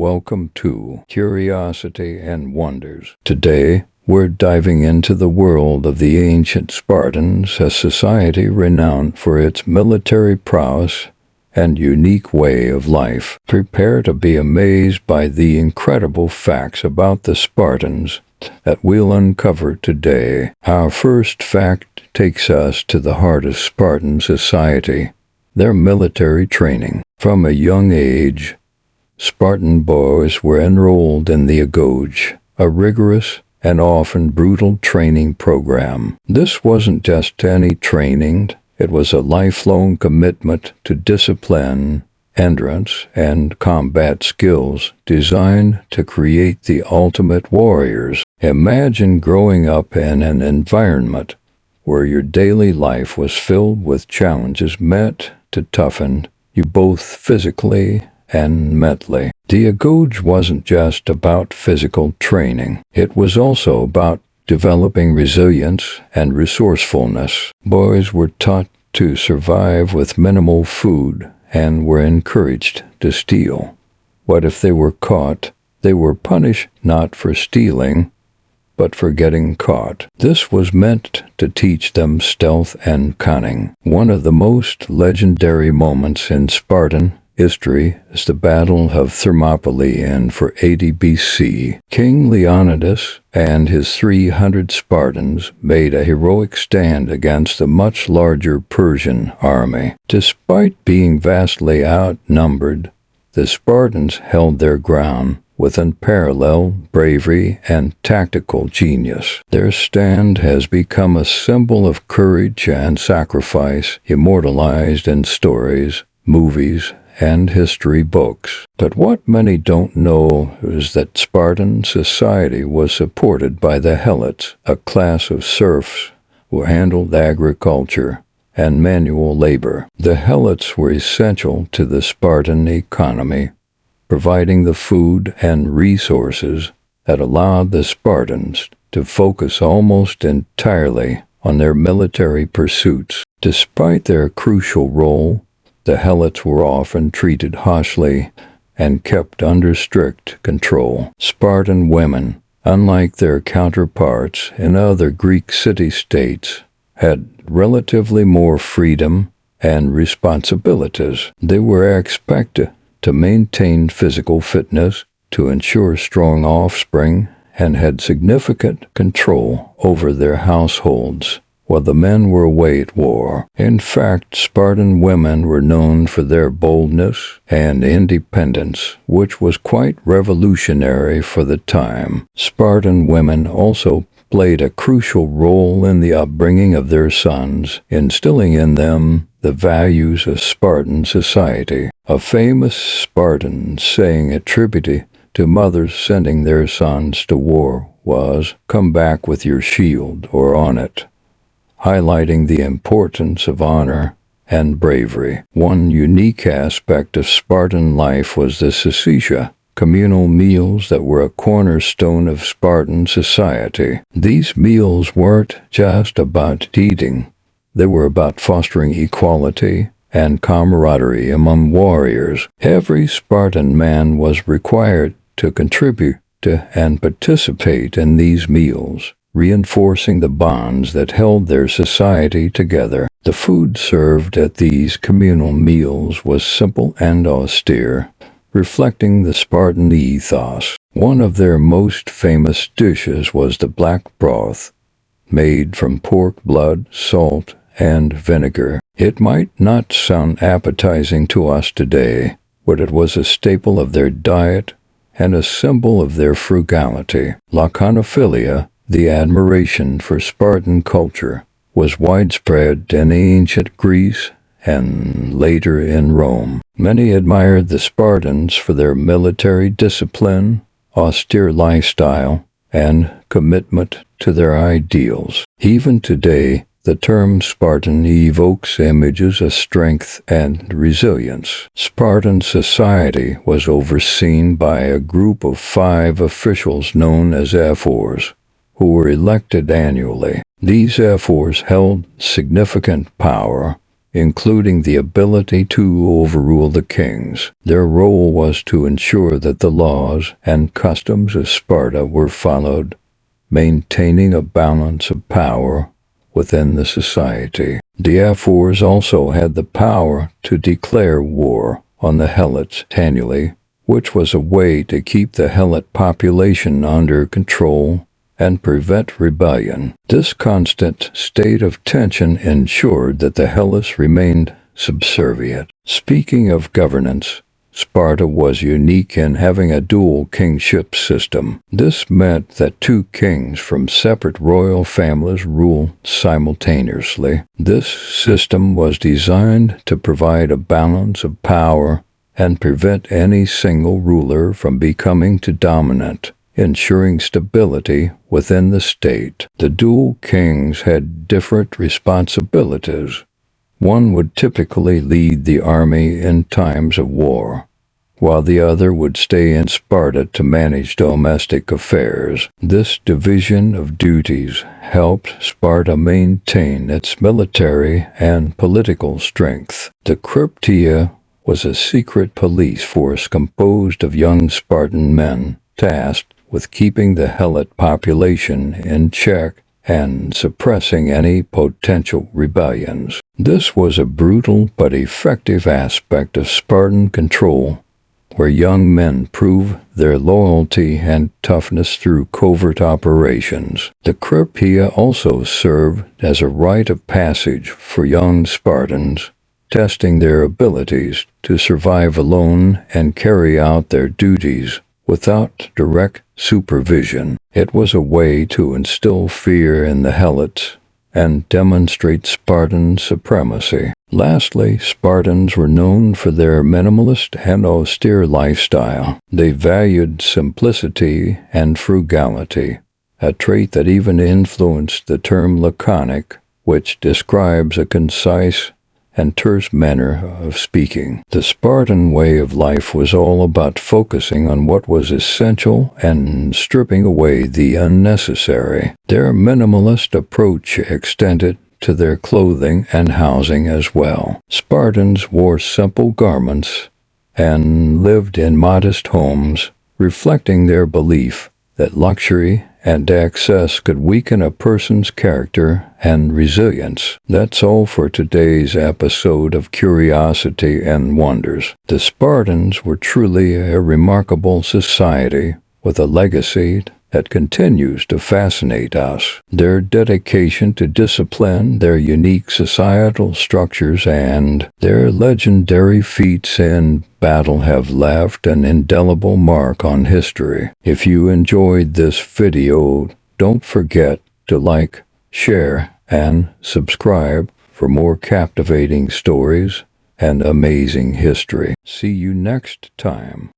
welcome to Curiosity and Wonders. Today, we're diving into the world of the ancient Spartans, a society renowned for its military prowess and unique way of life. Prepare to be amazed by the incredible facts about the Spartans that we'll uncover today. Our first fact takes us to the heart of Spartan society, their military training. From a young age, Spartan boys were enrolled in the Agoge, a rigorous and often brutal training program. This wasn't just any training, it was a lifelong commitment to discipline, endurance, and combat skills designed to create the ultimate warriors. Imagine growing up in an environment where your daily life was filled with challenges meant to toughen you both physically and mentally. The Agoge wasn't just about physical training. It was also about developing resilience and resourcefulness. Boys were taught to survive with minimal food and were encouraged to steal. What if they were caught? They were punished not for stealing, but for getting caught. This was meant to teach them stealth and cunning. One of the most legendary moments in Spartan history is the Battle of Thermopylae in 480 BC. King Leonidas and his 300 Spartans made a heroic stand against the much larger Persian army. Despite being vastly outnumbered, the Spartans held their ground with unparalleled bravery and tactical genius. Their stand has become a symbol of courage and sacrifice, immortalized in stories, movies, and history books. But what many don't know is that Spartan society was supported by the Helots, a class of serfs who handled agriculture and manual labor. The Helots were essential to the Spartan economy, providing the food and resources that allowed the Spartans to focus almost entirely on their military pursuits. Despite their crucial role, the Helots were often treated harshly and kept under strict control. Spartan women, unlike their counterparts in other Greek city-states, had relatively more freedom and responsibilities. They were expected to maintain physical fitness, to ensure strong offspring, and had significant control over their households while the men were away at war. In fact, Spartan women were known for their boldness and independence, which was quite revolutionary for the time. Spartan women also played a crucial role in the upbringing of their sons, instilling in them the values of Spartan society. A famous Spartan saying attributed to mothers sending their sons to war was, "Come back with your shield or on it," highlighting the importance of honor and bravery. One unique aspect of Spartan life was the Syssitia, communal meals that were a cornerstone of Spartan society. These meals weren't just about eating. They were about fostering equality and camaraderie among warriors. Every Spartan man was required to contribute to and participate in these meals, reinforcing the bonds that held their society together. The food served at these communal meals was simple and austere, reflecting the Spartan ethos. One of their most famous dishes was the black broth, made from pork blood, salt, and vinegar. It might not sound appetizing to us today, but it was a staple of their diet and a symbol of their frugality. Laconophilia, the admiration for Spartan culture, was widespread in ancient Greece and later in Rome. Many admired the Spartans for their military discipline, austere lifestyle, and commitment to their ideals. Even today, the term Spartan evokes images of strength and resilience. Spartan society was overseen by a group of 5 officials known as Ephors, who were elected annually. These Ephors held significant power including the ability to overrule the kings. Their role was to ensure that the laws and customs of Sparta were followed, maintaining a balance of power within the society. The Ephors also had the power to declare war on the Helots annually, which was a way to keep the Helot population under control and prevent rebellion. This constant state of tension ensured that the Helots remained subservient. Speaking of governance, Sparta was unique in having a dual kingship system. This meant that two kings from separate royal families ruled simultaneously. This system was designed to provide a balance of power and prevent any single ruler from becoming too dominant, ensuring stability within the state. The dual kings had different responsibilities. One would typically lead the army in times of war, while the other would stay in Sparta to manage domestic affairs. This division of duties helped Sparta maintain its military and political strength. The Krypteia was a secret police force composed of young Spartan men tasked with keeping the Helot population in check and suppressing any potential rebellions. This was a brutal but effective aspect of Spartan control, where young men proved their loyalty and toughness through covert operations. The Krypteia also served as a rite of passage for young Spartans, testing their abilities to survive alone and carry out their duties without direct supervision. It was a way to instill fear in the Helots and demonstrate Spartan supremacy. Lastly, Spartans were known for their minimalist and austere lifestyle. They valued simplicity and frugality, a trait that even influenced the term laconic, which describes a concise and terse manner of speaking. The Spartan way of life was all about focusing on what was essential and stripping away the unnecessary. Their minimalist approach extended to their clothing and housing as well. Spartans wore simple garments and lived in modest homes, reflecting their belief that luxury and excess could weaken a person's character and resilience. That's all for today's episode of Curiosity and Wonders. The Spartans were truly a remarkable society with a legacy that continues to fascinate us. Their dedication to discipline, their unique societal structures, and their legendary feats in battle have left an indelible mark on history. If you enjoyed this video, don't forget to like, share, and subscribe for more captivating stories and amazing history. See you next time.